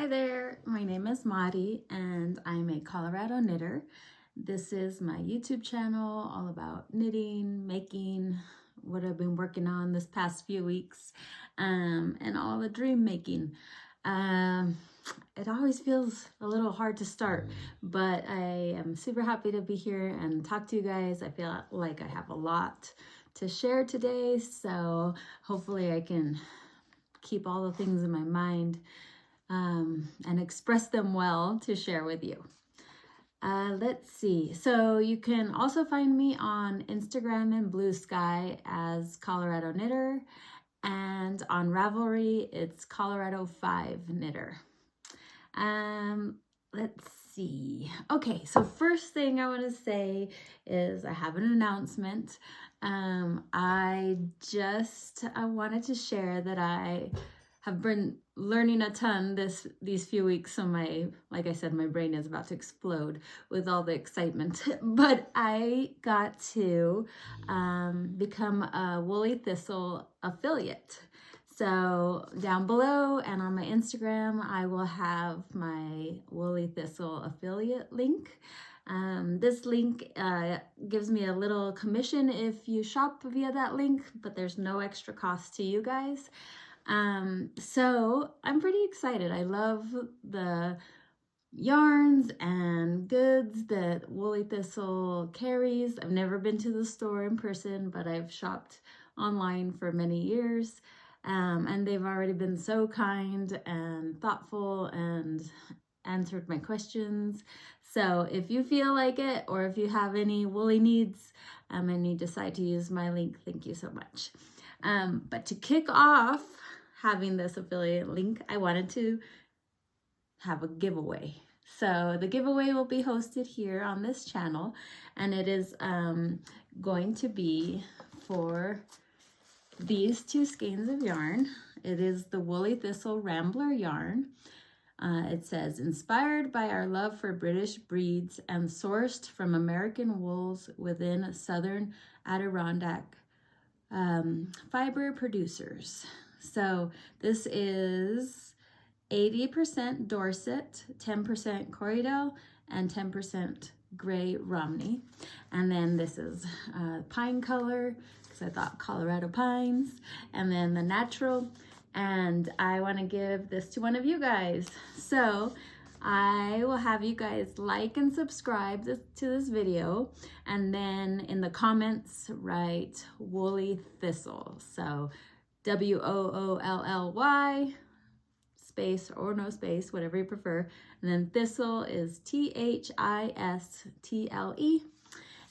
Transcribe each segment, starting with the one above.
Hi there, my name is Madi and I'm a Colorado knitter. This is my YouTube channel all about knitting, making, what I've been working on this past few weeks, and all the dream making. It always feels a little hard to start, but I am super happy to be here and talk to you guys. I feel like I have a lot to share today, so hopefully I can keep all the things in my mind and express them well to share with you. Let's see. So you can also find me on Instagram and Blue Sky as Colorado Knitter, and on Ravelry it's Colorado 5 Knitter. Let's see. Okay, so first thing I want to say is I have an announcement. I wanted to share that I have been learning a ton these few weeks, so like I said, my brain is about to explode with all the excitement. But I got to become a Woolly Thistle affiliate. So down below and on my Instagram, I will have my Woolly Thistle affiliate link. This link gives me a little commission if you shop via that link, but there's no extra cost to you guys. So I'm pretty excited. I love the yarns and goods that Woolly Thistle carries. I've never been to the store in person, but I've shopped online for many years. And they've already been so kind and thoughtful and answered my questions. So if you feel like it, or if you have any woolly needs, and you decide to use my link, thank you so much. But to kick off having this affiliate link, I wanted to have a giveaway. So the giveaway will be hosted here on this channel, and it is going to be for these two skeins of yarn. It is the Woolly Thistle Rambler Yarn. It says, inspired by our love for British breeds and sourced from American wools within Southern Adirondack fiber producers. So this is 80% Dorset, 10% Corriedale, and 10% Gray Romney. And then this is pine color, because I thought Colorado pines, and then the natural. And I want to give this to one of you guys. So I will have you guys like and subscribe to this video, and then in the comments write Woolly Thistle. So WOOLLY space or no space, whatever you prefer. And then Thistle is THISTLE.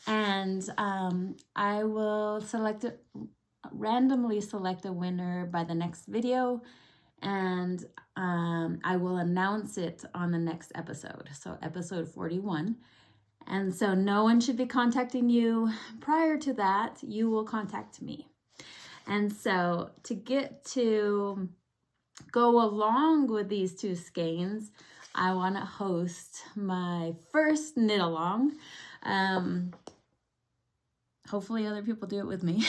And I will randomly select a winner by the next video, and I will announce it on the next episode, so episode 41. And so no one should be contacting you prior to that. You will contact me. And so to go along with these two skeins, I want to host my first knit along. Hopefully other people do it with me.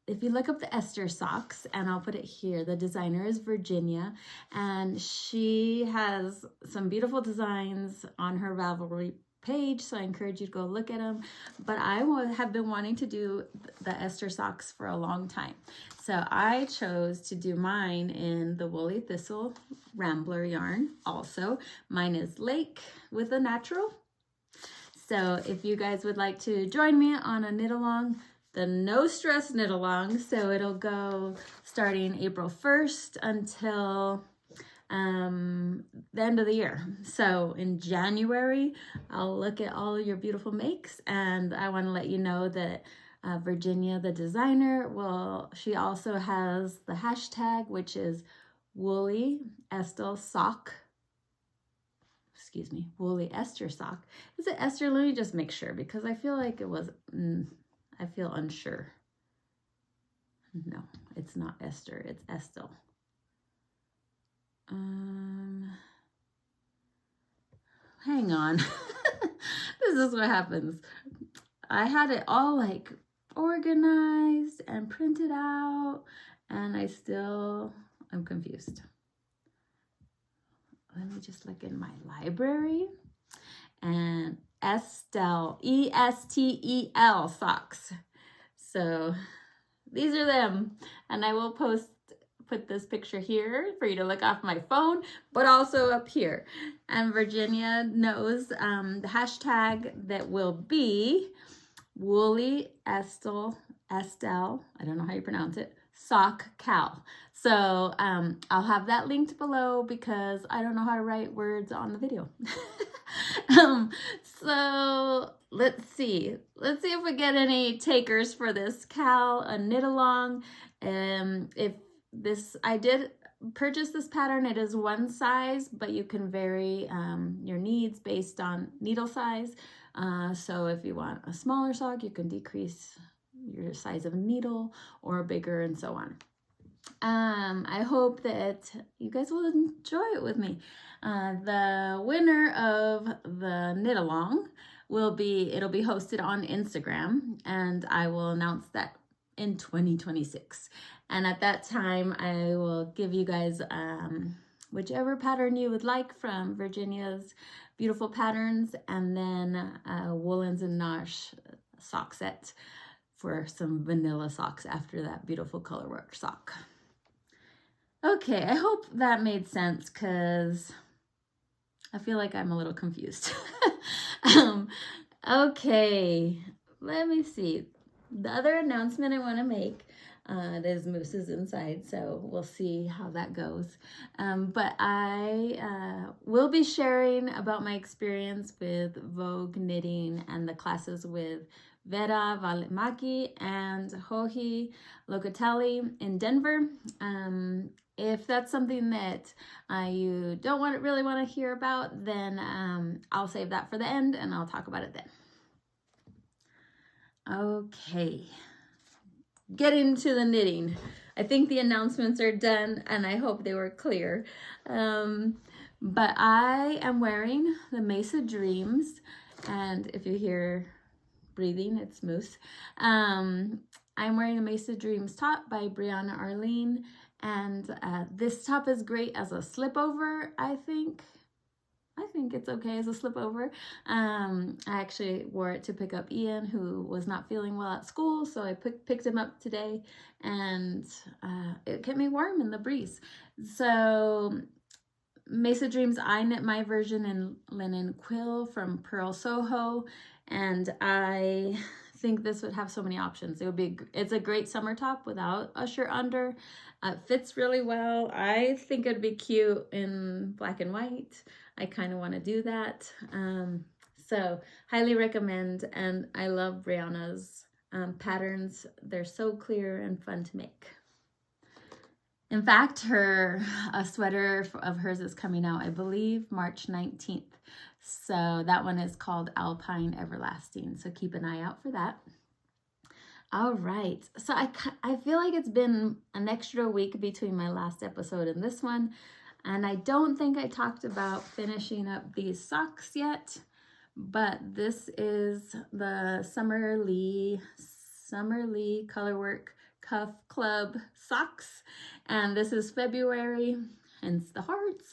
If you look up the ESTEL SOCKS, and I'll put it here, the designer is Virginia, and she has some beautiful designs on her Ravelry page, so I encourage you to go look at them. But I have been wanting to do the ESTEL SOCKS for a long time, so I chose to do mine in the Woolly Thistle Rambler yarn. Also, mine is Lake with a natural. So if you guys would like to join me on a knit along, the no stress knit along, so it'll go starting April 1st until the end of the year. So in January, I'll look at all your beautiful makes, and I want to let you know that Virginia, the designer, she also has the hashtag, which is Woolly ESTEL Sock. Excuse me, Woolly ESTEL Sock. Is it Esther? Let me just make sure, because I feel like it was, I feel unsure. No, it's not Esther, it's ESTEL. Hang on. This is what happens. I had it all like organized and printed out, and I'm confused. Let me just look in my library. And ESTEL, ESTEL socks. So these are them, and I will put this picture here for you to look off my phone, but also up here. And Virginia knows the hashtag that will be Woolly Thistle, I don't know how you pronounce it, sock cal. So I'll have that linked below because I don't know how to write words on the video. So let's see if we get any takers for this cal, a knit along. I did purchase this pattern. It is one size, but you can vary your needs based on needle size. So if you want a smaller sock, you can decrease your size of needle, or bigger, and so on. I hope that you guys will enjoy it with me. The winner of the knit along it'll be hosted on Instagram, and I will announce that in 2026. And at that time, I will give you guys whichever pattern you would like from Virginia's beautiful patterns, and then woolens and nosh sock set for some vanilla socks after that beautiful colorwork sock. Okay, I hope that made sense because I feel like I'm a little confused. Okay, let me see. The other announcement I want to make, there's mooses inside, so we'll see how that goes. But I will be sharing about my experience with Vogue knitting and the classes with Vera Valimaki and Hohi Locatelli in Denver. If that's something that you don't really want to hear about, then I'll save that for the end and I'll talk about it then. Okay, get into the knitting. I think the announcements are done and I hope they were clear. But I am wearing the Mesa Dreams, and if you hear breathing, it's moose. I'm wearing a Mesa Dreams top by Briana Arlene, and this top is great as a slip-over, I think. I think it's okay as a slip-over. I actually wore it to pick up Ian, who was not feeling well at school, so I picked him up today, and it kept me warm in the breeze. So Mesa Dreams, I knit my version in linen quill from Purl Soho, and I think this would have so many options. It's a great summer top without a shirt under. It fits really well. I think it'd be cute in black and white. I kind of want to do that. So highly recommend, and I love Briana's patterns. They're so clear and fun to make. In fact, a sweater of hers is coming out, I believe, March 19th. So that one is called Alpine Everlasting. So keep an eye out for that. All right. So I feel like it's been an extra week between my last episode and this one. And I don't think I talked about finishing up these socks yet. But this is the Summer Lee Colorwork Cuff Club socks, and this is February, hence the hearts.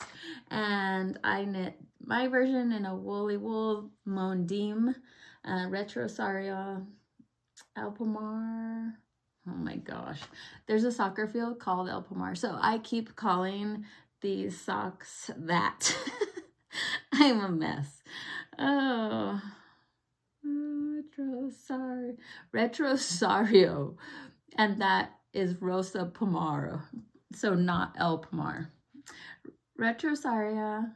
And I knit my version in a woolly wool mondim, Retrosario Pomar. Oh my gosh, there's a soccer field called Pomar, so I keep calling these socks that. I'm a mess. Oh, Retrosario. And that is Rosa Pomar, so not Pomar. Retrosario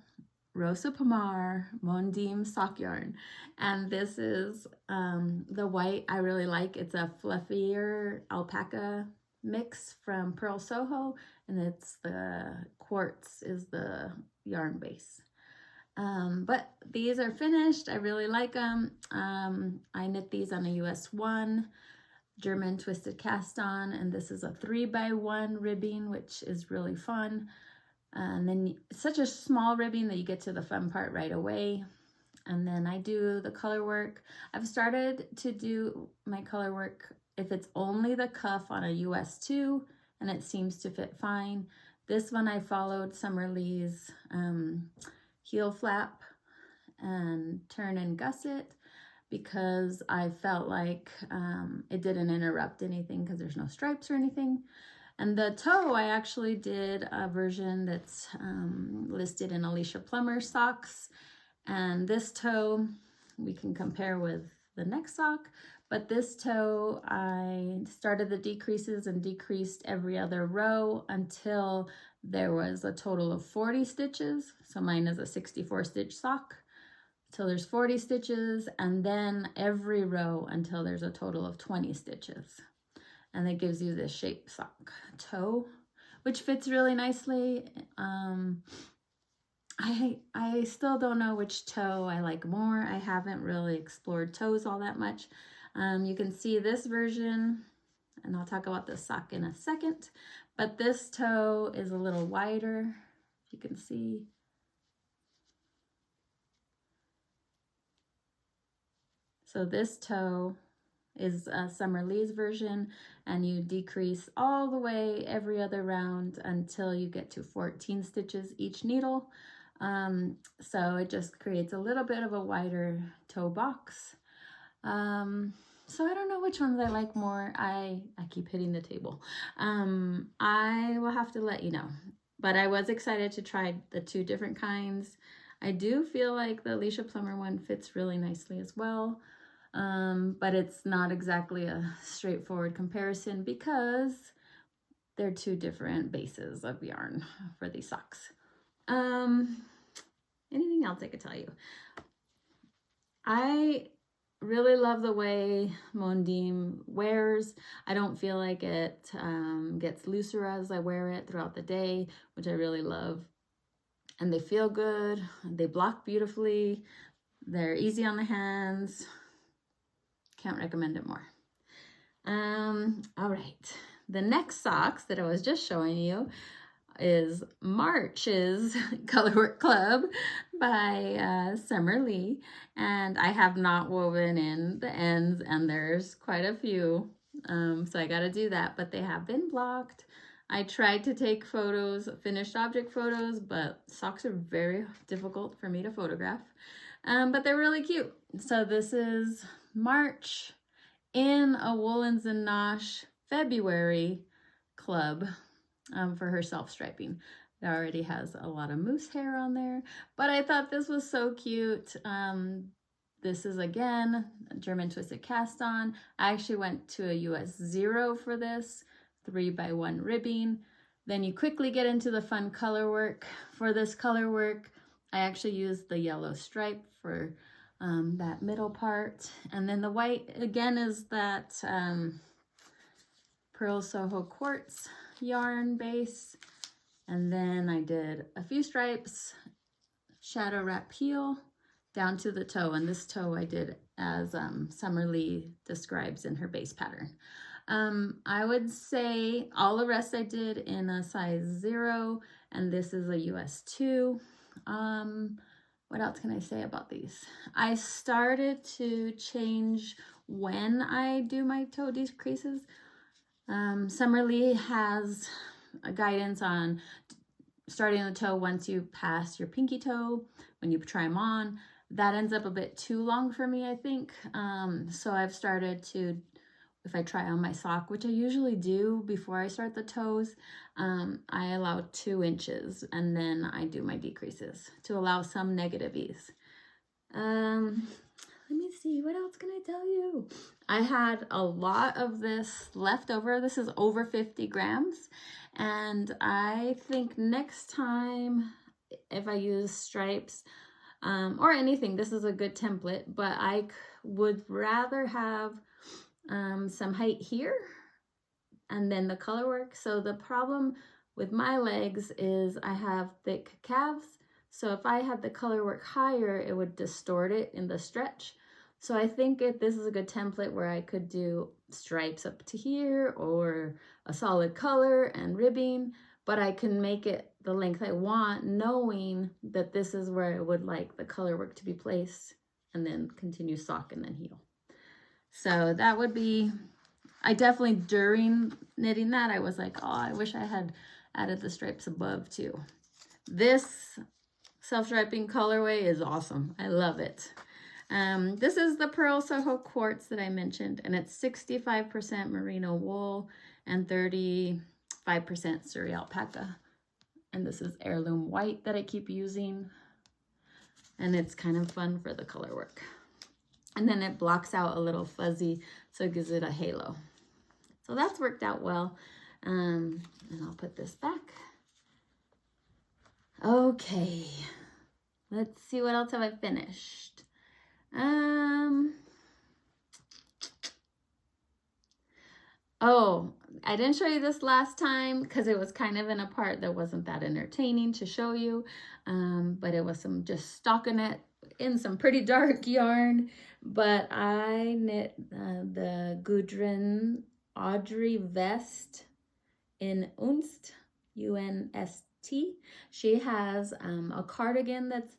Rosa Pomar mondim sock yarn, and this is the white I really like. It's a fluffier alpaca mix from Purl Soho, and it's the quartz is the yarn base. But these are finished. I really like them. I knit these on a US 1 German twisted cast on, and this is a 3x1 ribbing, which is really fun. And then it's such a small ribbing that you get to the fun part right away. And then I do the color work. I've started to do my color work if it's only the cuff on a US 2 and it seems to fit fine. This one I followed Summer Lee's heel flap and turn and gusset because I felt like it didn't interrupt anything because there's no stripes or anything. And the toe, I actually did a version that's listed in Alicia Plummer's socks. And this toe, we can compare with the next sock, but this toe, I started the decreases and decreased every other row until there was a total of 40 stitches. So mine is a 64 stitch sock. So there's 40 stitches, and then every row until there's a total of 20 stitches. And it gives you this shape sock toe, which fits really nicely. I still don't know which toe I like more. I haven't really explored toes all that much. You can see this version, and I'll talk about this sock in a second, but this toe is a little wider, if you can see. So this toe is a Summer Lee's version, and you decrease all the way every other round until you get to 14 stitches each needle. So it just creates a little bit of a wider toe box. So I don't know which ones I like more. I keep hitting the table. I will have to let you know, but I was excited to try the two different kinds. I do feel like the Alicia Plummer one fits really nicely as well. But it's not exactly a straightforward comparison because they're two different bases of yarn for these socks. Anything else I could tell you? I really love the way mondim wears. I don't feel like it gets looser as I wear it throughout the day, which I really love. And they feel good. They block beautifully. They're easy on the hands. Can't recommend it more. All right, the next socks that I was just showing you is March's Colorwork Club by Summer Lee, and I have not woven in the ends, and there's quite a few, so I got to do that, but they have been blocked. I tried to take photos, finished object photos, but socks are very difficult for me to photograph, but they're really cute. So this is March in a Woolens and Nosh February club for her self-striping. It already has a lot of moose hair on there, but I thought this was so cute. This is, again, German twisted cast on. I actually went to a US 0 for this, 3x1 ribbing. Then you quickly get into the fun color work. For this color work, I actually used the yellow stripe for that middle part. And then the white, again, is that Purl Soho quartz yarn base. And then I did a few stripes, shadow wrap heel down to the toe. And this toe I did as Summer Lee describes in her base pattern. I would say all the rest I did in a size 0, and this is a US 2. What else can I say about these? I started to change when I do my toe decreases. Summer Lee has a guidance on starting the toe once you pass your pinky toe, when you try them on. That ends up a bit too long for me, I think. So I've started to, if I try on my sock, which I usually do before I start the toes, I allow 2 inches and then I do my decreases to allow some negative ease. Let me see, what else can I tell you? I had a lot of this left over. This is over 50 grams. And I think next time, if I use stripes or anything, this is a good template, but I would rather have some height here and then the color work. So the problem with my legs is I have thick calves. So if I had the color work higher, it would distort it in the stretch. So I think this is a good template where I could do stripes up to here or a solid color and ribbing, but I can make it the length I want, knowing that this is where I would like the color work to be placed, and then continue sock and then heel. So that would be I definitely, during knitting that, I was like, oh, I wish I had added the stripes above too. This self-striping colorway is awesome. I love it. This is the Purl Soho quartz that I mentioned, and it's 65% merino wool and 35% Surrey alpaca. And this is heirloom white that I keep using, and it's kind of fun for the color work. And then it blocks out a little fuzzy, so it gives it a halo. So that's worked out well. And I'll put this back. Okay, let's see, what else have I finished? Oh, I didn't show you this last time because it was kind of in a part that wasn't that entertaining to show you. But it was some just stockinette in some pretty dark yarn. But I knit the Gudrun Audrey vest in Unst, U-N-S-T. She has a cardigan that's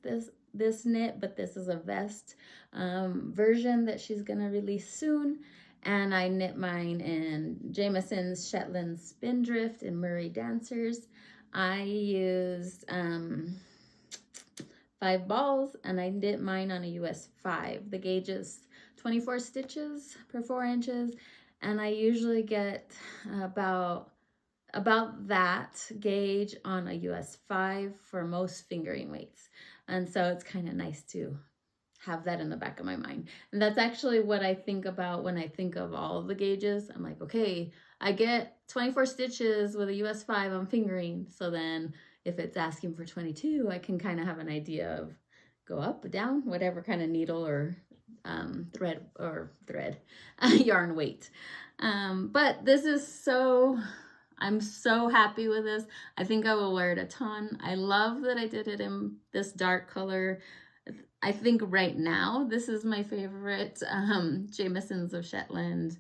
this knit, but this is a vest version that she's gonna release soon. And I knit mine in Jamieson's Shetland Spindrift and Murray Dancers. I used 5 balls, and I knit mine on a US 5. The gauge is 24 stitches per 4 inches, and I usually get about that gauge on a US 5 for most fingering weights. And so it's kind of nice to have that in the back of my mind. And that's actually what I think about when I think of all of the gauges. I'm like, okay, I get 24 stitches with a US 5 on fingering. So then if it's asking for 22, I can kind of have an idea of go up, down, whatever kind of needle or thread yarn weight. But this is I'm so happy with this. I think I will wear it a ton. I love that I did it in this dark color. I think right now, this is my favorite Jamieson's of Shetland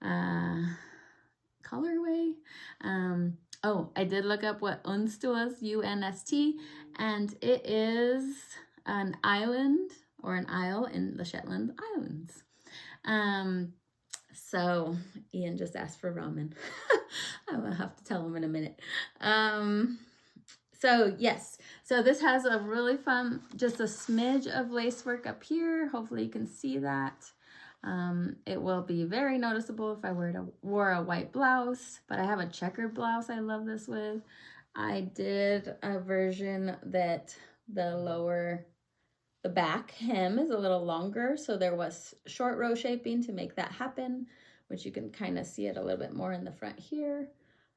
colorway. Oh, I did look up what Unst was, U-N-S-T, and it is an island or an isle in the Shetland Islands. So Ian just asked for ramen. I will have to tell him in a minute. So yes, so this has a really fun, just a smidge of lace work up here. Hopefully you can see that. It will be very noticeable if I wore a white blouse, but I have a checkered blouse I love this with. I did a version that the back hem is a little longer, so there was short row shaping to make that happen, which you can kind of see it a little bit more in the front here.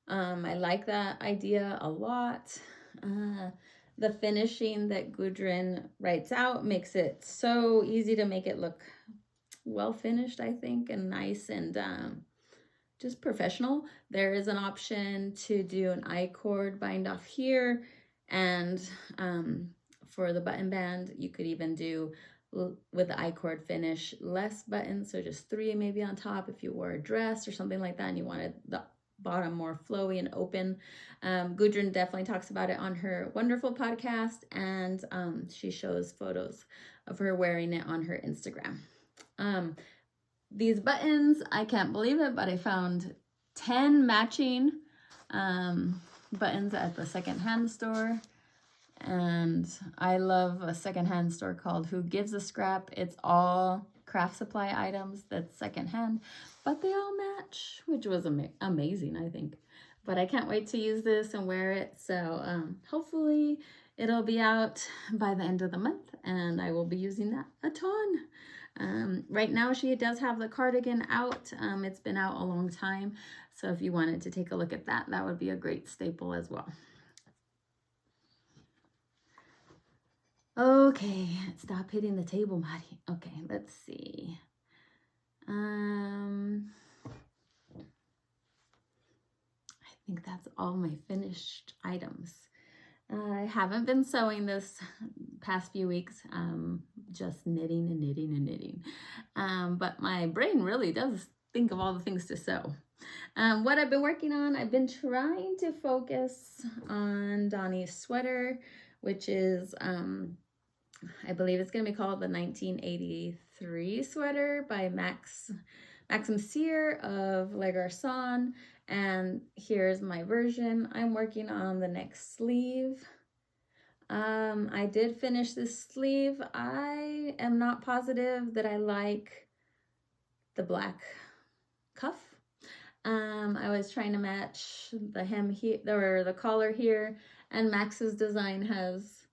I like that idea a lot. The finishing that Gudrun writes out makes it so easy to make it look well finished, I think, and nice and just professional. There is an option to do an I-cord bind off here, and for the button band, you could even do with the I-cord finish less buttons, so just 3 maybe on top if you wore a dress or something like that and you wanted the bottom more flowy and open. Gudrun definitely talks about it on her wonderful podcast, and she shows photos of her wearing it on her Instagram. These buttons, I can't believe it, but I found 10 matching buttons at the secondhand store. And I love a secondhand store called Who Gives a Scrap. It's all craft supply items that's secondhand, but they all match, which was amazing, I think. But I can't wait to use this and wear it. So hopefully it'll be out by the end of the month, and I will be using that a ton. Right now she does have the cardigan out. It's been out a long time. So if you wanted to take a look at that, that would be a great staple as well. Okay, stop hitting the table, Maddie. Okay, let's see. I think that's all my finished items. I haven't been sewing this past few weeks, just knitting and knitting and knitting. But my brain really does think of all the things to sew. What I've been working on, I've been trying to focus on Donnie's sweater, which is, I believe it's going to be called the 1983 sweater by Max Maxim Cyr of Le Garçon, and here's my version. I'm working on the next sleeve. I did finish this sleeve. I am not positive that I like the black cuff. I was trying to match the hem here, or the collar here, and Max's design has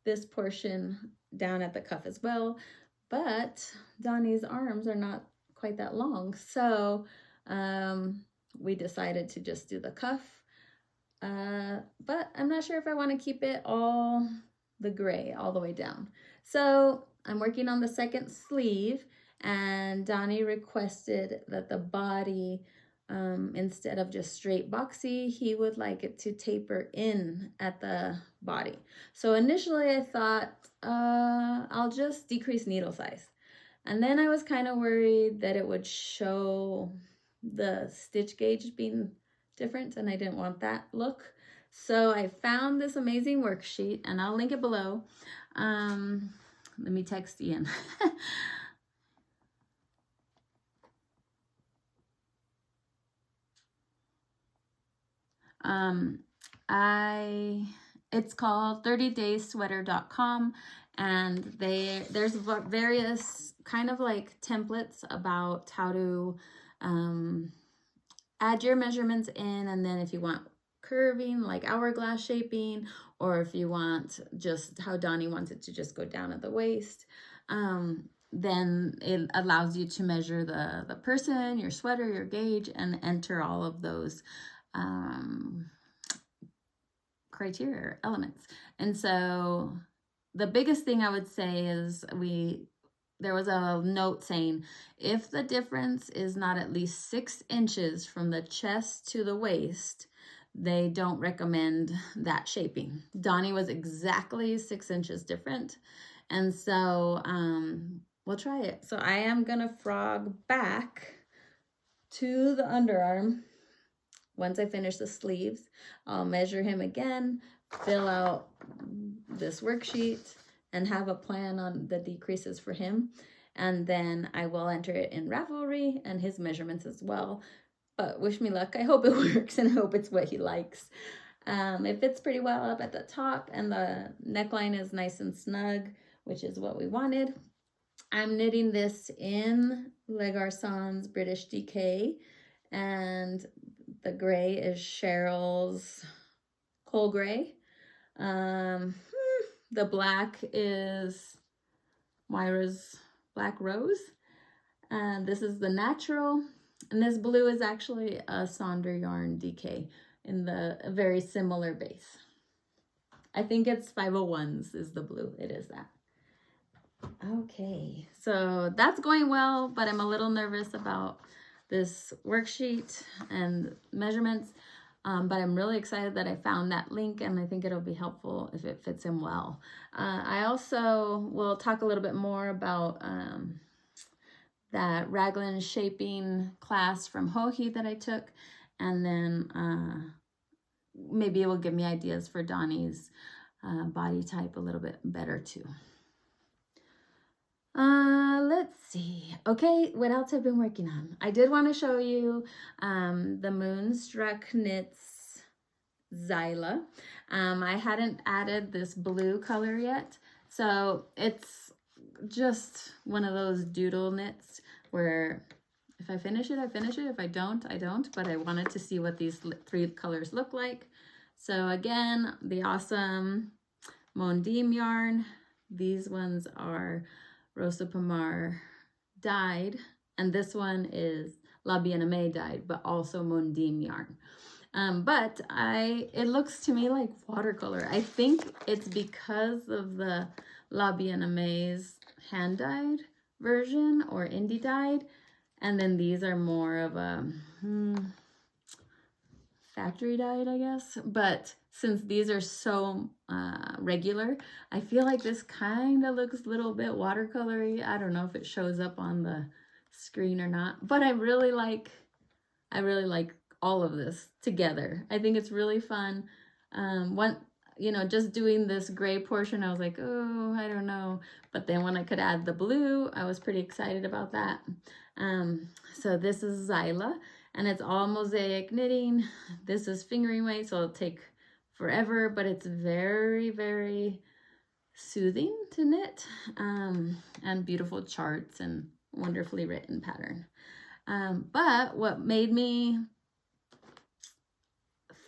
this portion down at the cuff as well, but Donnie's arms are not quite that long, so we decided to just do the cuff. But I'm not sure if I want to keep it all the gray all the way down. So I'm working on the second sleeve, and Donnie requested that the body, instead of just straight boxy, he would like it to taper in at the body. So initially I thought, I'll just decrease needle size. And then I was kind of worried that it would show the stitch gauge being different, and I didn't want that look. So I found this amazing worksheet, and I'll link it below. Let me text Ian. It's called 30daysweater.com, and there's various kind of like templates about how to add your measurements in, and then if you want curving like hourglass shaping, or if you want just how Donnie wants it to just go down at the waist, then it allows you to measure the person, your sweater, your gauge, and enter all of those criteria or elements. And so the biggest thing I would say is there was a note saying, if the difference is not at least 6 inches from the chest to the waist, they don't recommend that shaping. Donnie was exactly 6 inches different. And so we'll try it. So I am gonna frog back to the underarm. Once I finish the sleeves, I'll measure him again, fill out this worksheet, and have a plan on the decreases for him. And then I will enter it in Ravelry and his measurements as well. But wish me luck. I hope it works, and I hope it's what he likes. It fits pretty well up at the top, and the neckline is nice and snug, which is what we wanted. I'm knitting this in Le Garçon's British Dk, and the gray is Cheryl's Coal Gray. The black is Moira's Black Rose. And this is the natural. And this blue is actually a Sonder Yarn DK in a very similar base. I think it's 501s is the blue. It is that. Okay, so that's going well, but I'm a little nervous about this worksheet and measurements. But I'm really excited that I found that link, and I think it'll be helpful if it fits him well. I also will talk a little bit more about that raglan shaping class from Hohi that I took, and then maybe it will give me ideas for Donnie's body type a little bit better too. Let's see. Okay, what else I've been working on? I did want to show you the Moonstruck Knits Xyla. I hadn't added this blue color yet, so it's just one of those doodle knits where if I finish it, I finish it. If I don't, I don't, but I wanted to see what these 3 colors look like. So again, the awesome mondim yarn. These ones are Rosa Pomar dyed, and this one is La Bien-Aimée dyed, but also mondim yarn. But it looks to me like watercolor. I think it's because of the La Bien-Aimé's hand dyed version or indie dyed, and then these are more of a factory dyed, I guess. But since these are so regular, I feel like this kind of looks a little bit watercolory. I don't know if it shows up on the screen or not, but I really like all of this together. I think it's really fun. Just doing this gray portion, I was like, oh, I don't know. But then when I could add the blue, I was pretty excited about that. So this is Xyla, and it's all mosaic knitting. This is fingering weight, so it'll take forever, but it's very, very soothing to knit, and beautiful charts and wonderfully written pattern. But what made me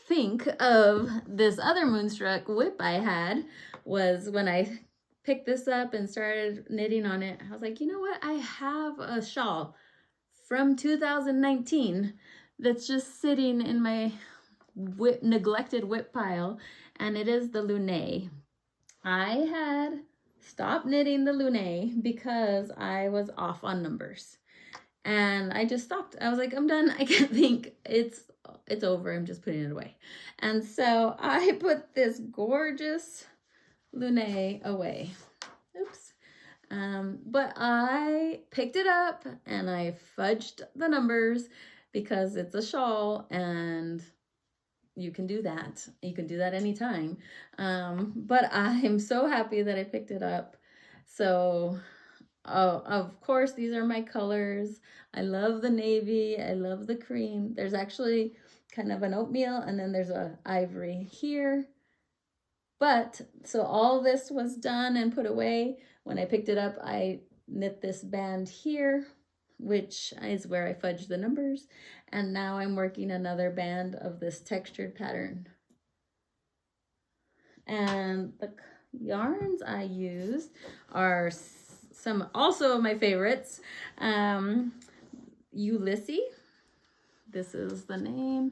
think of this other Moonstruck whip I had was when I picked this up and started knitting on it. I was like, you know what? I have a shawl from 2019 that's just sitting in my neglected whip pile, and it is the Lunae. I had stopped knitting the Lunae because I was off on numbers, and I just stopped. I was like, I'm done. I can't think. It's over. I'm just putting it away. And so I put this gorgeous Lunae away. Oops. But I picked it up and I fudged the numbers because it's a shawl and you can do that. You can do that anytime. But I'm so happy that I picked it up. So, of course, these are my colors. I love the navy. I love the cream. There's actually kind of an oatmeal, and then there's a ivory here. But, so all this was done and put away. When I picked it up, I knit this band here, which is where I fudged the numbers. And now I'm working another band of this textured pattern. And the yarns I used are some also my favorites. Ulysses, this is the name.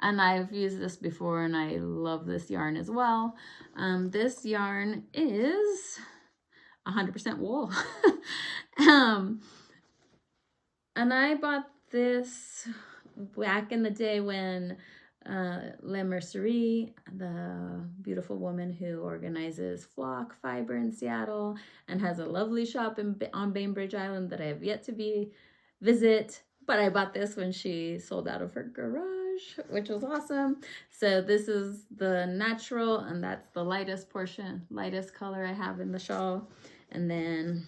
And I've used this before and I love this yarn as well. This yarn is 100% wool. And I bought this back in the day when La Mercerie, the beautiful woman who organizes flock fiber in Seattle and has a lovely shop on Bainbridge Island that I have yet to visit, but I bought this when she sold out of her garage, which was awesome. So this is the natural, and that's the lightest color I have in the shawl. And then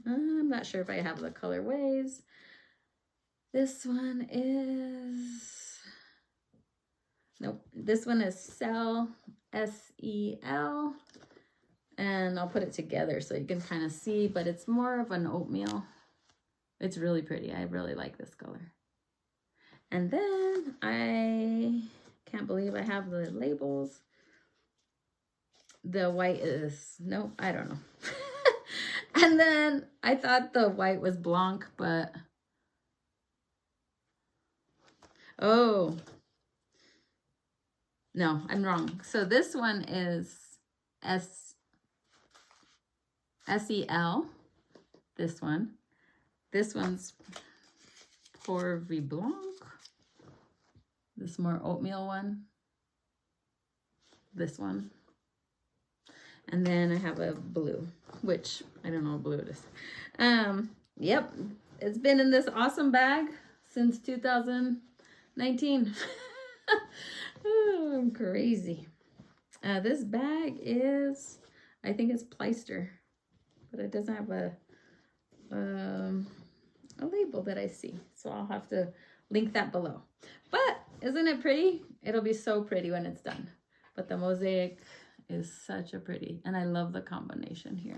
I'm not sure if I have the colorways. This one is, nope, this one is Sel, S-E-L, and I'll put it together so you can kind of see, but it's more of an oatmeal. It's really pretty. I really like this color. And then I can't believe I have the labels. The white is, nope, I don't know. And then I thought the white was Blanc, but oh, no, I'm wrong. So this one is S-E-L, this one. This one's Pour V Blanc. This more oatmeal one. This one. And then I have a blue, which I don't know what blue it is. Yep, it's been in this awesome bag since 2019. Oh, I'm crazy. This bag is, I think it's Plystre, but it doesn't have a label that I see. So I'll have to link that below. But isn't it pretty? It'll be so pretty when it's done. But the mosaic is such a pretty, and I love the combination here.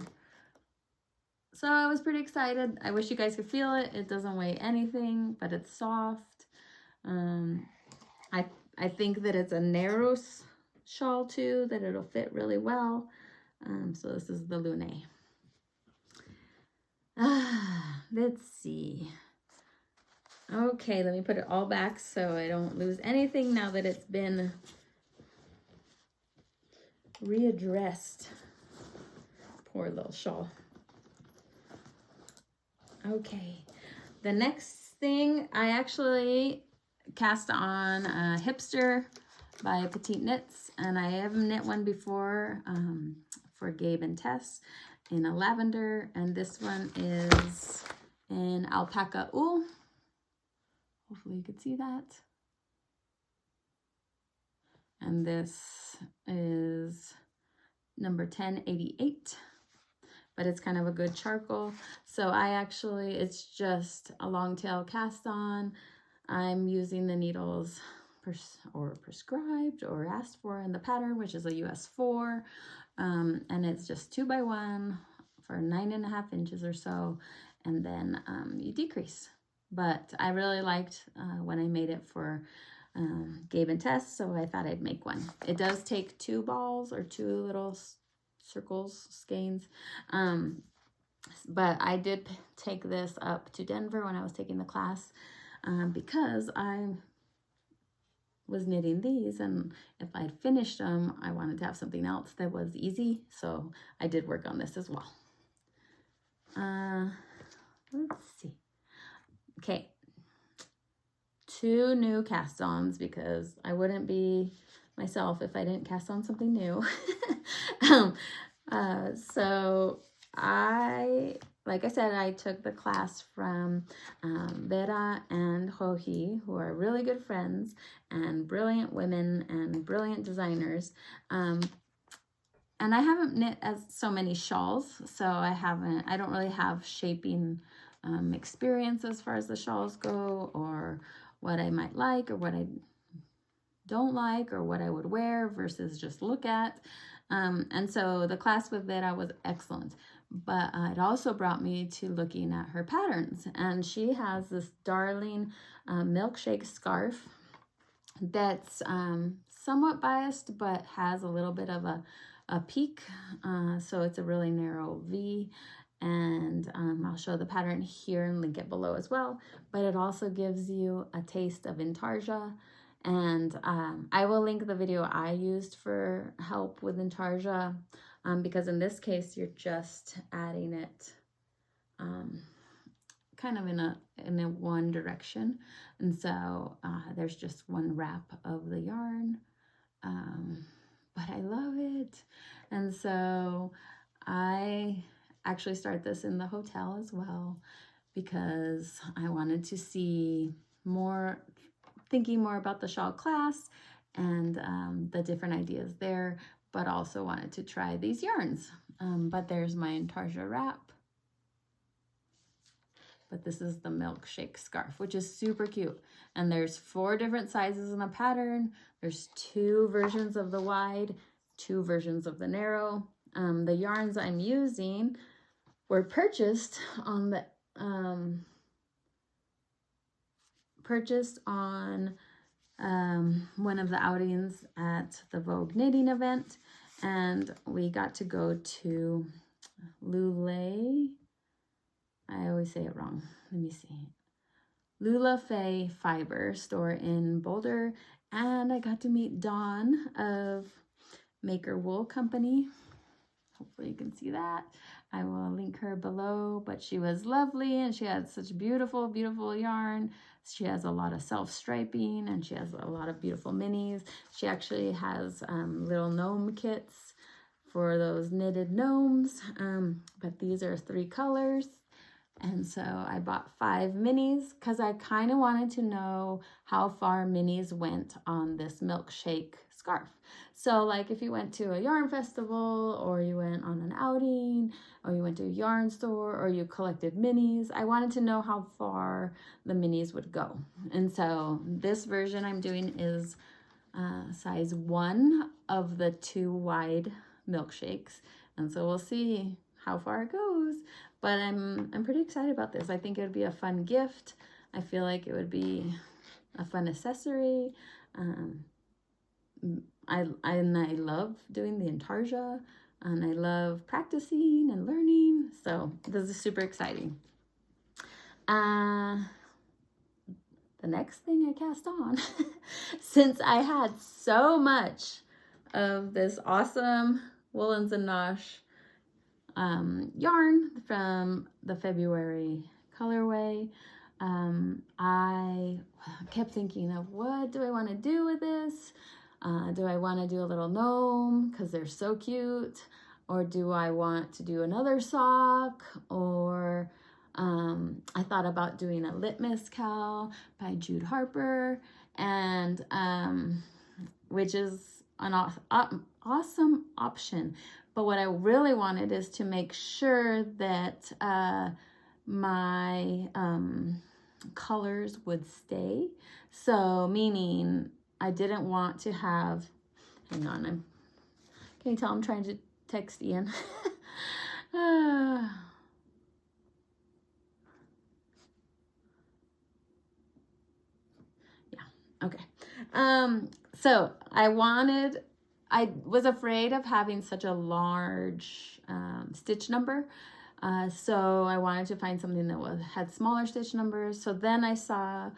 So I was pretty excited. I wish you guys could feel it. It doesn't weigh anything, but it's soft. I think that it's a narrow shawl too, that it'll fit really well. So this is the Lunae. Let's see. Okay, let me put it all back so I don't lose anything now that it's been readdressed. Poor little shawl. Okay, the next thing I actually cast on Hipster by Petite Knits, and I have knit one before for Gabe and Tess in a lavender, and this one is in alpaca wool. Hopefully you can see that. And this is number 1088. but it's kind of a good charcoal. So it's just a long tail cast on. I'm using the needles prescribed or asked for in the pattern, which is a US 4. And it's just 2x1 for 9.5 inches or so. And then you decrease. But I really liked when I made it for Gabe and Tess, so I thought I'd make one. It does take 2 balls or 2 little circles, skeins. But I did take this up to Denver when I was taking the class because I was knitting these, and if I'd finished them, I wanted to have something else that was easy, so I did work on this as well. Let's see. Okay, 2 new cast-ons, because I wouldn't be myself if I didn't cast on something new. So like I said, I took the class from Vera and Joji, who are really good friends and brilliant women and brilliant designers. And I haven't knit so many shawls, so I don't really have shaping experience as far as the shawls go, or what I might like or what I don't like, or what I would wear versus just look at. And so the class with Vera was excellent. But it also brought me to looking at her patterns. And she has this darling milkshake scarf that's somewhat biased, but has a little bit of a peak. So it's a really narrow V. And I'll show the pattern here and link it below as well. But it also gives you a taste of intarsia. And I will link the video I used for help with intarsia, because in this case you're just adding it kind of in a one direction, and so there's just one wrap of the yarn, but I love it. And so I actually start this in the hotel as well, because I wanted to see more, thinking more about the shawl class and the different ideas there, but also wanted to try these yarns. But there's my intarsia wrap. But this is the milkshake scarf, which is super cute. And there's 4 different sizes in the pattern. There's 2 versions of the wide, 2 versions of the narrow. The yarns I'm using were purchased on the one of the outings at the Vogue knitting event, and we got to go to Lunae. I always say it wrong. Let me see. Lunae Fiber store in Boulder, and I got to meet Dawn of Maker Wool Company. Hopefully you can see that. I will link her below, but she was lovely and she had such beautiful, beautiful yarn. She has a lot of self-striping and she has a lot of beautiful minis. She actually has little gnome kits for those knitted gnomes, but these are 3 colors. And so I bought 5 minis because I kind of wanted to know how far minis went on this milkshake scarf. So like if you went to a yarn festival, or you went on an outing, or you went to a yarn store, or you collected minis, I wanted to know how far the minis would go. And so this version I'm doing is size 1 of the 2 wide milkshakes. And so we'll see how far it goes. But I'm pretty excited about this. I think it would be a fun gift. I feel like it would be a fun accessory. I love doing the intarsia, and I love practicing and learning. So this is super exciting. The next thing I cast on, since I had so much of this awesome Woolens and Nosh yarn from the February colorway, I kept thinking of, what do I want to do with this? Do I want to do a little gnome because they're so cute? Or do I want to do another sock? Or I thought about doing a Litmus cowl by Jude Harper, and which is an awesome option. But what I really wanted is to make sure that my colors would stay. So meaning I didn't want to have, hang on, can you tell I'm trying to text Ian? Yeah, okay. So I was afraid of having such a large stitch number. So I wanted to find something that had smaller stitch numbers. So then I saw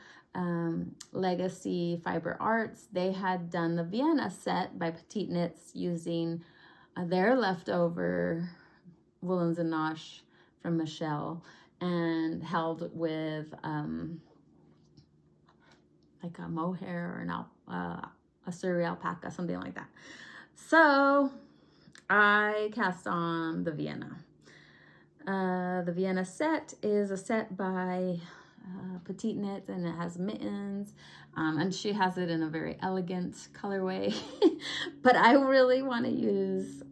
Legacy Fiber Arts. They had done the Vienna set by Petite Knits using their leftover woolens and nosh from Michelle and held with like a mohair or a Surrey alpaca, something like that. So I cast on the Vienna. The Vienna set is a set by Petite Knits, and it has mittens, and she has it in a very elegant colorway. But I really want to use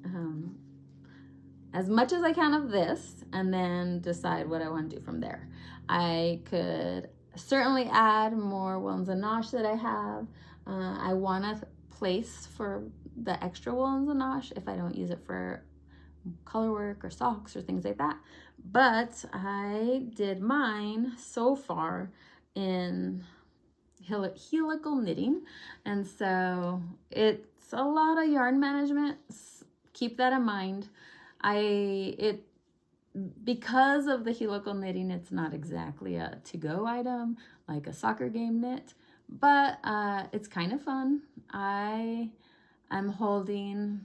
as much as I can of this and then decide what I want to do from there. I could certainly add more woolens and nosh that I have. I want to place for the extra woolens and nosh if I don't use it for color work or socks or things like that. But I did mine so far in helical knitting, and so it's a lot of yarn management. Keep that in mind. Because of the helical knitting, it's not exactly a to-go item like a soccer game knit, but it's kind of fun. I'm holding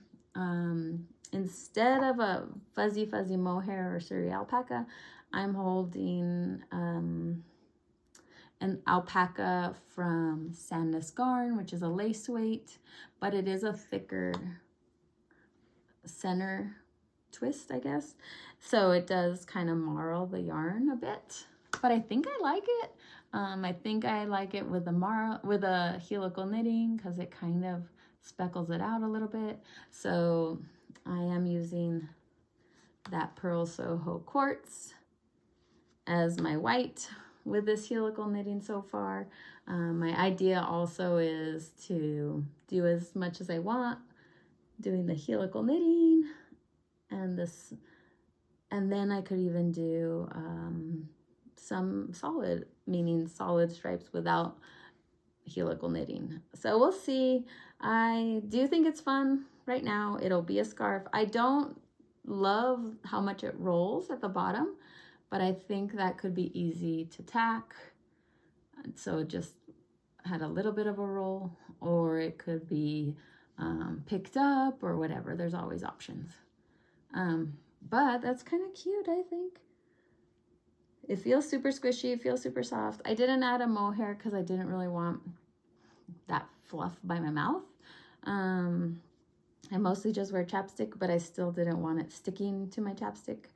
instead of a fuzzy mohair or Surrey alpaca, I'm holding an alpaca from Sandnes Garn, which is a lace weight, but it is a thicker center twist, I guess. So it does kind of marl the yarn a bit, but I think I like it. I think I like it with a helical knitting because it kind of speckles it out a little bit. So I am using that Purl Soho quartz as my white with this helical knitting so far. My idea also is to do as much as I want doing the helical knitting and this, and then I could even do some solid, meaning solid stripes without helical knitting. So we'll see. I do think it's fun. Right now it'll be a scarf. I don't love how much it rolls at the bottom, but I think that could be easy to tack. So it just had a little bit of a roll, or it could be picked up or whatever. There's always options. But that's kind of cute, I think. It feels super squishy, it feels super soft. I didn't add a mohair because I didn't really want that fluff by my mouth. I mostly just wear chapstick, but I still didn't want it sticking to my chapstick.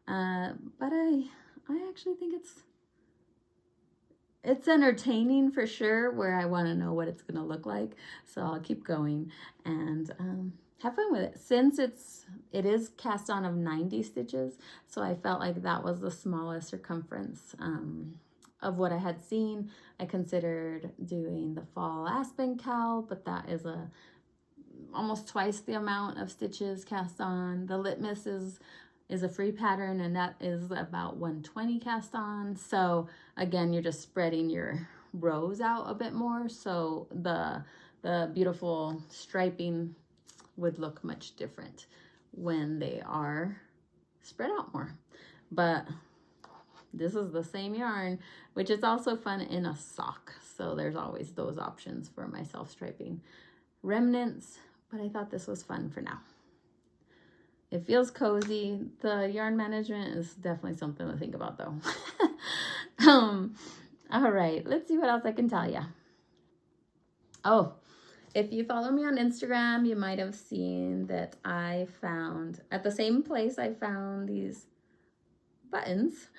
But I actually think it's entertaining for sure, where I want to know what it's going to look like. So I'll keep going and have fun with it. Since it is cast on of 90 stitches, so I felt like that was the smallest circumference of what I had seen. I considered doing the fall aspen cowl, but that is almost twice the amount of stitches cast on. The litmus is a free pattern, and that is about 120 cast on. So again, you're just spreading your rows out a bit more, so the beautiful striping would look much different when they are spread out more. But this is the same yarn, which is also fun in a sock. So there's always those options for my self-striping remnants, but I thought this was fun for now. It feels cozy. The yarn management is definitely something to think about though. All right, let's see what else I can tell you. Oh, if you follow me on Instagram, you might have seen that I found, at the same place I found these buttons.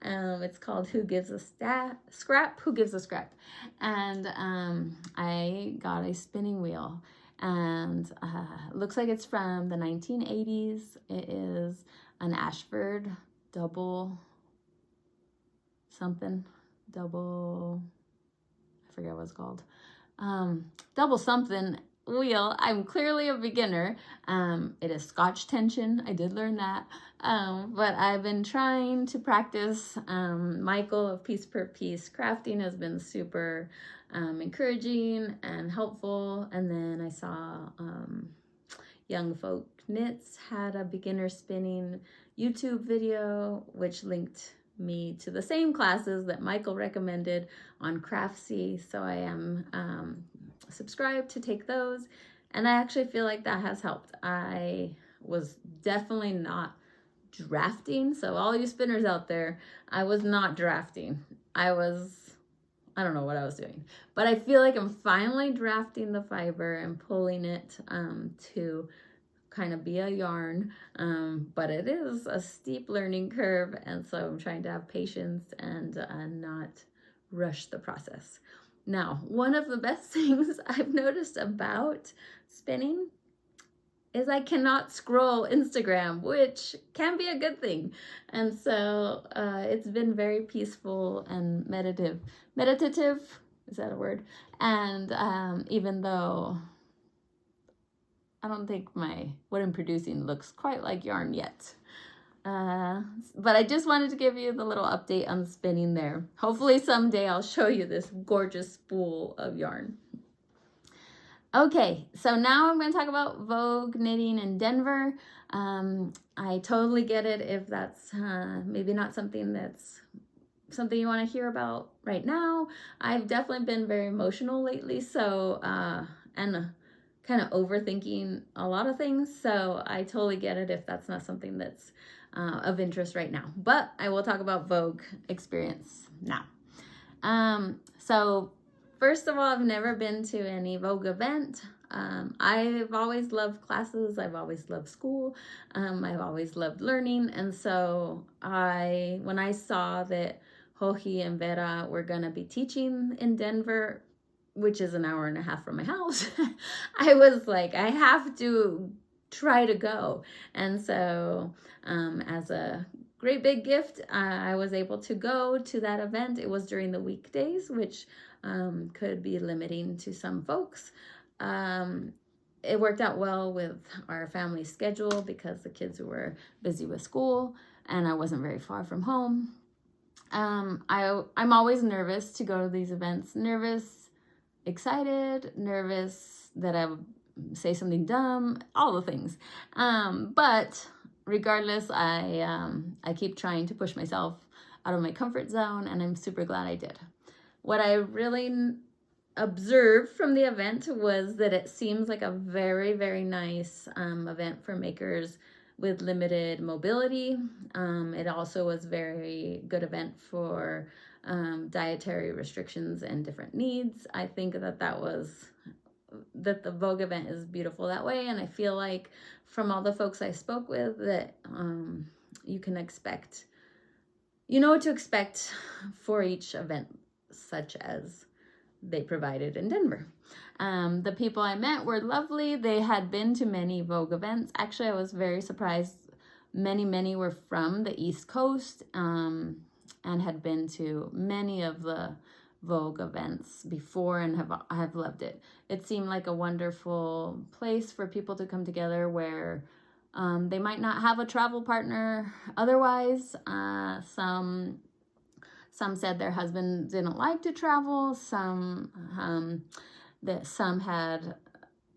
It's called Who Gives a Scrap? Who Gives a Scrap? And I got a spinning wheel. and looks like it's from the 1980s. It is an Ashford double something, double, I forget what it's called, double something wheel. I'm clearly a beginner. It is Scotch tension. I did learn that. But I've been trying to practice. Michael of Piece Per Piece Crafting has been super encouraging and helpful. And then I saw Young Folk Knits had a beginner spinning YouTube video, which linked me to the same classes that Michael recommended on Craftsy. So I am subscribed to take those, and I actually feel like that has helped. I was definitely not drafting, so all you spinners out there, I was not drafting. I don't know what I was doing, but I feel like I'm finally drafting the fiber and pulling it to kind of be a yarn, but it is a steep learning curve, and so I'm trying to have patience and not rush the process. Now, one of the best things I've noticed about spinning is I cannot scroll Instagram, which can be a good thing. And so it's been very peaceful and meditative, is that a word? And even though I don't think what I'm producing looks quite like yarn yet. But I just wanted to give you the little update on spinning there. Hopefully someday I'll show you this gorgeous spool of yarn. Okay, so now I'm going to talk about Vogue knitting in Denver. I totally get it if that's maybe not something you want to hear about right now. I've definitely been very emotional lately, so and kind of overthinking a lot of things, so I totally get it if that's not something that's of interest right now. But I will talk about Vogue experience now. So first of all, I've never been to any Vogue event. I've always loved classes. I've always loved school. I've always loved learning. And so when I saw that Joji and Vera were gonna be teaching in Denver, which is an hour and a half from my house, I was like, I have to try to go. And so as a great big gift, I was able to go to that event. It was during the weekdays, which could be limiting to some folks. It worked out well with our family schedule because the kids were busy with school and I wasn't very far from home. I'm always nervous to go to these events. Nervous, excited, nervous that I would say something dumb, all the things. But regardless, I keep trying to push myself out of my comfort zone, and I'm super glad I did. What I really observed from the event was that it seems like a very, very nice event for makers with limited mobility. It also was a very good event for dietary restrictions and different needs. I think that the Vogue event is beautiful that way, and I feel like from all the folks I spoke with that you know what to expect for each event, such as they provided in Denver. The people I met were lovely. They had been to many Vogue events. Actually, I was very surprised. Many were from the East Coast and had been to many of the Vogue events before and have loved it. It seemed like a wonderful place for people to come together where they might not have a travel partner otherwise. Some said their husband didn't like to travel. Some had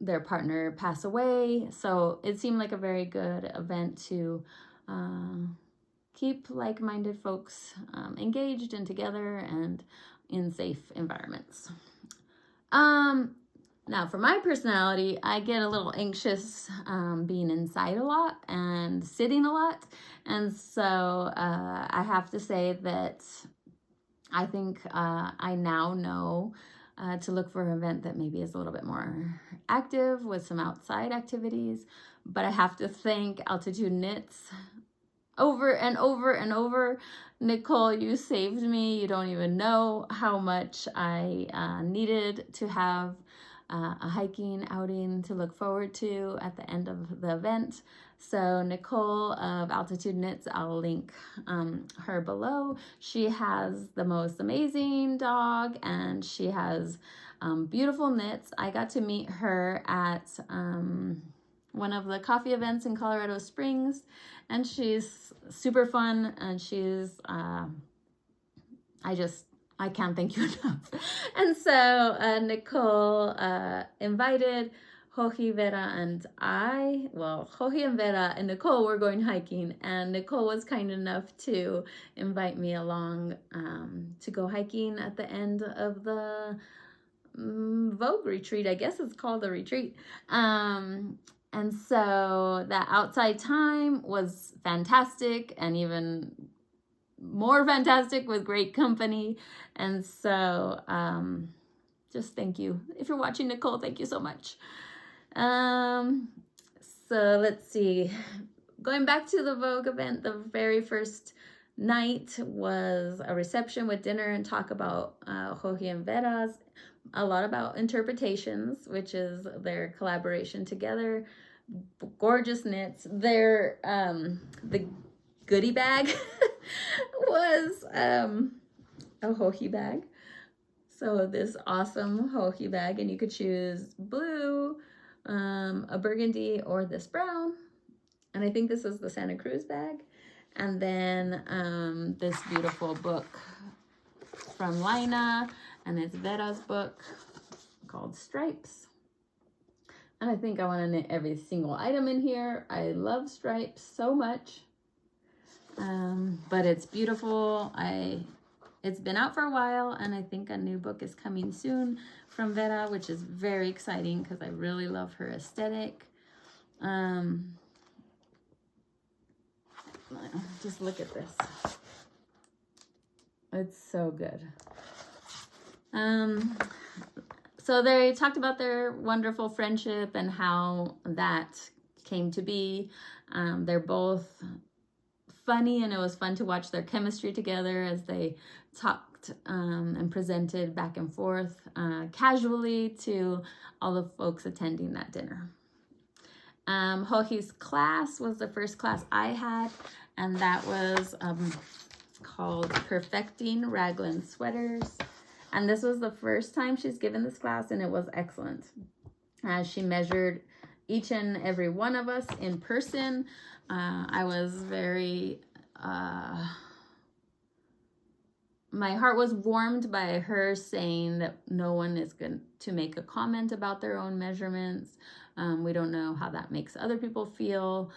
their partner pass away. So it seemed like a very good event to keep like-minded folks engaged and together and in safe environments. Now for my personality, I get a little anxious being inside a lot and sitting a lot. And so I have to say that I think I now know to look for an event that maybe is a little bit more active with some outside activities. But I have to thank Altitude Knits over and over and over. Nicole, you saved me. You don't even know how much I needed to have a hiking outing to look forward to at the end of the event. So Nicole of Altitude Knits, I'll link her below. She has the most amazing dog, and she has beautiful knits. I got to meet her at one of the coffee events in Colorado Springs, and she's super fun, and she's I can't thank you enough. And so Nicole invited Joji, Vera, and Joji and Vera and Nicole were going hiking, and Nicole was kind enough to invite me along to go hiking at the end of the Vogue retreat. I guess it's called a retreat. And so that outside time was fantastic, and even more fantastic with great company. And so just thank you. If you're watching, Nicole, thank you so much. So let's see, going back to the Vogue event, the very first night was a reception with dinner and talk about Joji and Vera's, a lot about interpretations, which is their collaboration together. Gorgeous knits. Their the goodie bag was a Joji bag. So this awesome Joji bag, and you could choose blue, a burgundy, or this brown. And I think this is the Santa Cruz bag. And then this beautiful book from Lina, and it's Vera's book called Stripes. And I think I want to knit every single item in here. I love stripes so much. But it's beautiful. It's been out for a while, and I think a new book is coming soon from Vera, which is very exciting because I really love her aesthetic. Just look at this. It's so good. So they talked about their wonderful friendship and how that came to be. They're both funny, and it was fun to watch their chemistry together as they talked and presented back and forth casually to all the folks attending that dinner. Joji's class was the first class I had, and that was called Perfecting Raglan Sweaters. And this was the first time she's given this class, and it was excellent. She measured each and every one of us in person. I was very, my heart was warmed by her saying that no one is going to make a comment about their own measurements. We don't know how that makes other people feel.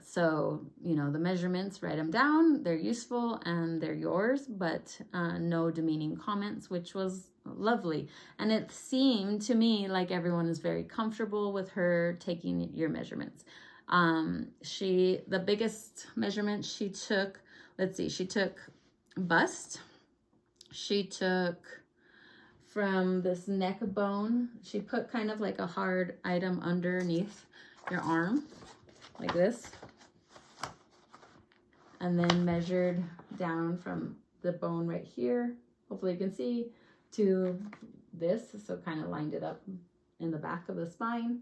So, you know, the measurements, write them down. They're useful and they're yours, but no demeaning comments, which was lovely. And it seemed to me like everyone is very comfortable with her taking your measurements. The biggest measurement she took, let's see, she took bust. She took from this neck bone, she put kind of like a hard item underneath your arm, like this, and then measured down from the bone right here, hopefully you can see, to this, so kind of lined it up in the back of the spine.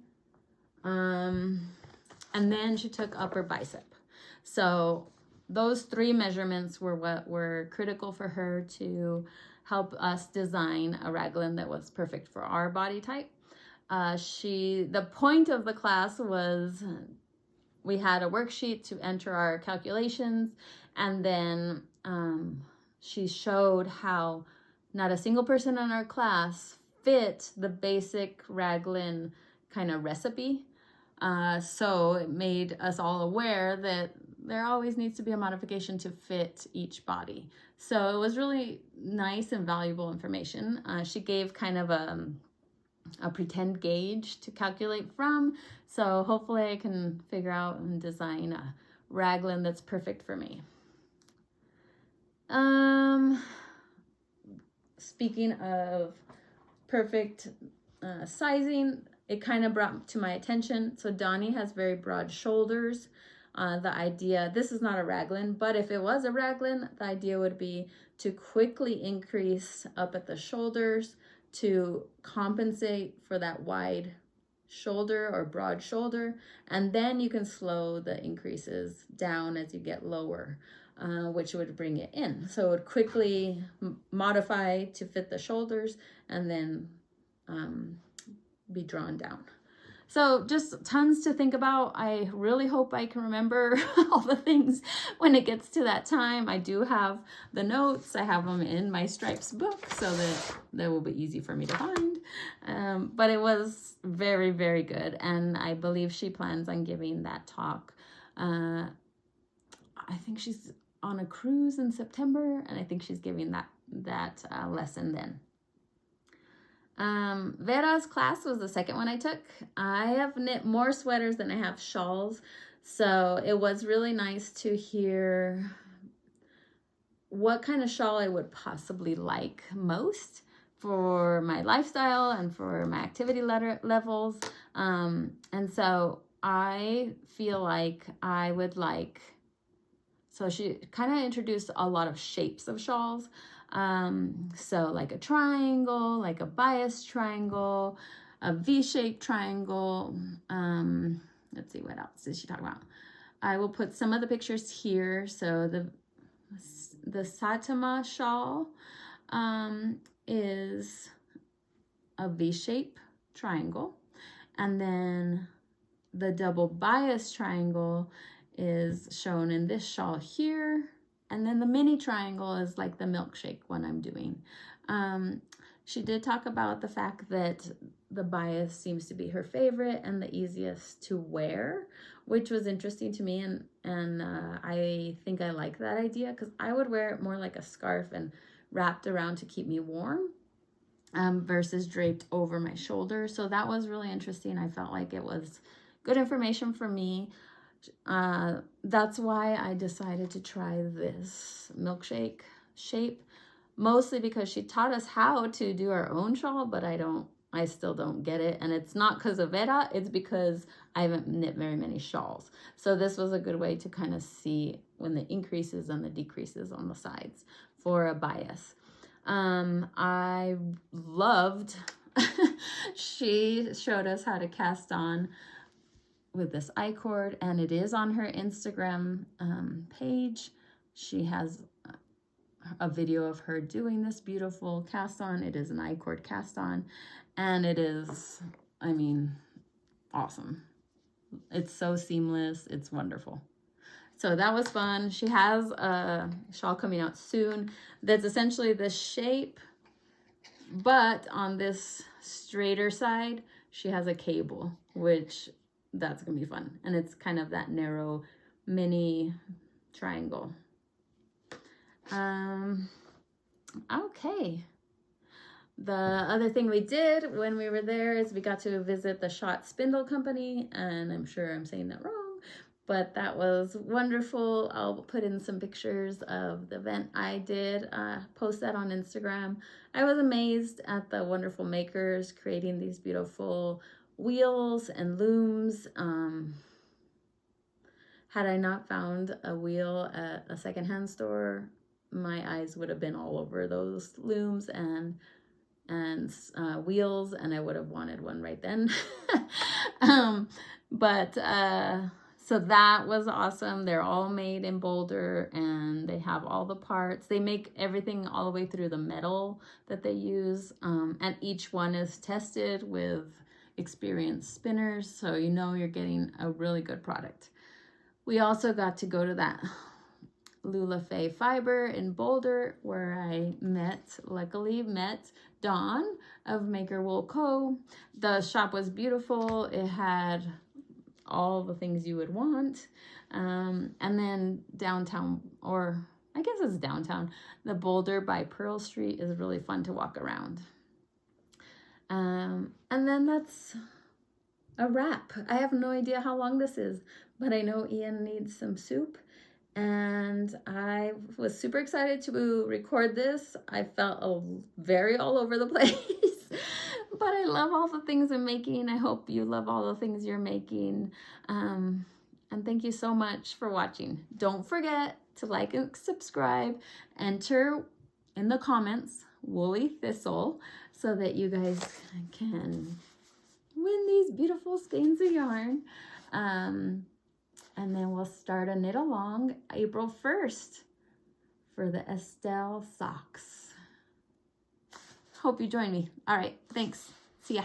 And then she took upper bicep. So those three measurements were what were critical for her to help us design a raglan that was perfect for our body type. The point of the class was we had a worksheet to enter our calculations, and then she showed how not a single person in our class fit the basic raglan kind of recipe. So it made us all aware that there always needs to be a modification to fit each body. So it was really nice and valuable information. She gave kind of a pretend gauge to calculate from. So hopefully I can figure out and design a raglan that's perfect for me. Speaking of perfect sizing, it kind of brought to my attention. So Donnie has very broad shoulders. The idea, this is not a raglan, but if it was a raglan, the idea would be to quickly increase up at the shoulders to compensate for that wide shoulder or broad shoulder, and then you can slow the increases down as you get lower, which would bring it in. So it would quickly modify to fit the shoulders and then be drawn down. So just tons to think about. I really hope I can remember all the things when it gets to that time. I do have the notes. I have them in my stripes book so that they will be easy for me to find. But it was very, very good. And I believe she plans on giving that talk. I think she's on a cruise in September, and I think she's giving that lesson then. Vera's class was the second one I took. I have knit more sweaters than I have shawls, so it was really nice to hear what kind of shawl I would possibly like most for my lifestyle and for my activity levels. And so I feel like I would like, so she kind of introduced a lot of shapes of shawls. So like a triangle, like a bias triangle, a V-shaped triangle. Let's see, what else did she talk about? I will put some of the pictures here. So the Satama shawl is a V-shaped triangle, and then the double bias triangle is shown in this shawl here. And then the mini triangle is like the milkshake one I'm doing. She did talk about the fact that the bias seems to be her favorite and the easiest to wear, which was interesting to me. And I think I like that idea because I would wear it more like a scarf and wrapped around to keep me warm versus draped over my shoulder. So that was really interesting. I felt like it was good information for me. That's why I decided to try this milkshake shape, mostly because she taught us how to do our own shawl, but I still don't get it. And it's not because of Vera, it's because I haven't knit very many shawls. So this was a good way to kind of see when the increases and the decreases on the sides for a bias. I loved, she showed us how to cast on with this I-cord, and it is on her Instagram page. She has a video of her doing this beautiful cast on. It is an I-cord cast on, and it is, I mean, awesome. It's so seamless. It's wonderful. So that was fun. She has a shawl coming out soon that's essentially this shape, but on this straighter side, she has a cable, which that's gonna be fun. And it's kind of that narrow mini triangle. Okay. The other thing we did when we were there is we got to visit the Shot Spindle Company, and I'm sure I'm saying that wrong, but that was wonderful. I'll put in some pictures of the event I did, post that on Instagram. I was amazed at the wonderful makers creating these beautiful wheels and looms. Had I not found a wheel at a secondhand store, my eyes would have been all over those looms and wheels, and I would have wanted one right then. So that was awesome. They're all made in Boulder, and they have all the parts. They make everything all the way through the metal that they use, and each one is tested with experienced spinners, so you know you're getting a really good product. We also got to go to that Lula Fay Fiber in Boulder, where I luckily met Dawn of Maker Wool Co. The shop was beautiful. It had all the things you would want. And then downtown, or I guess it's downtown, the Boulder by Purl Street is really fun to walk around. And then that's a wrap. I have no idea how long this is, but I know Ian needs some soup, and I was super excited to record this. I felt very all over the place, but I love all the things I'm making. I hope you love all the things you're making. And thank you so much for watching. Don't forget to like and subscribe. Enter in the comments Woolly Thistle so that you guys can win these beautiful skeins of yarn. And then we'll start a knit along April 1st for the ESTEL socks. Hope you join me. All right, thanks. See ya.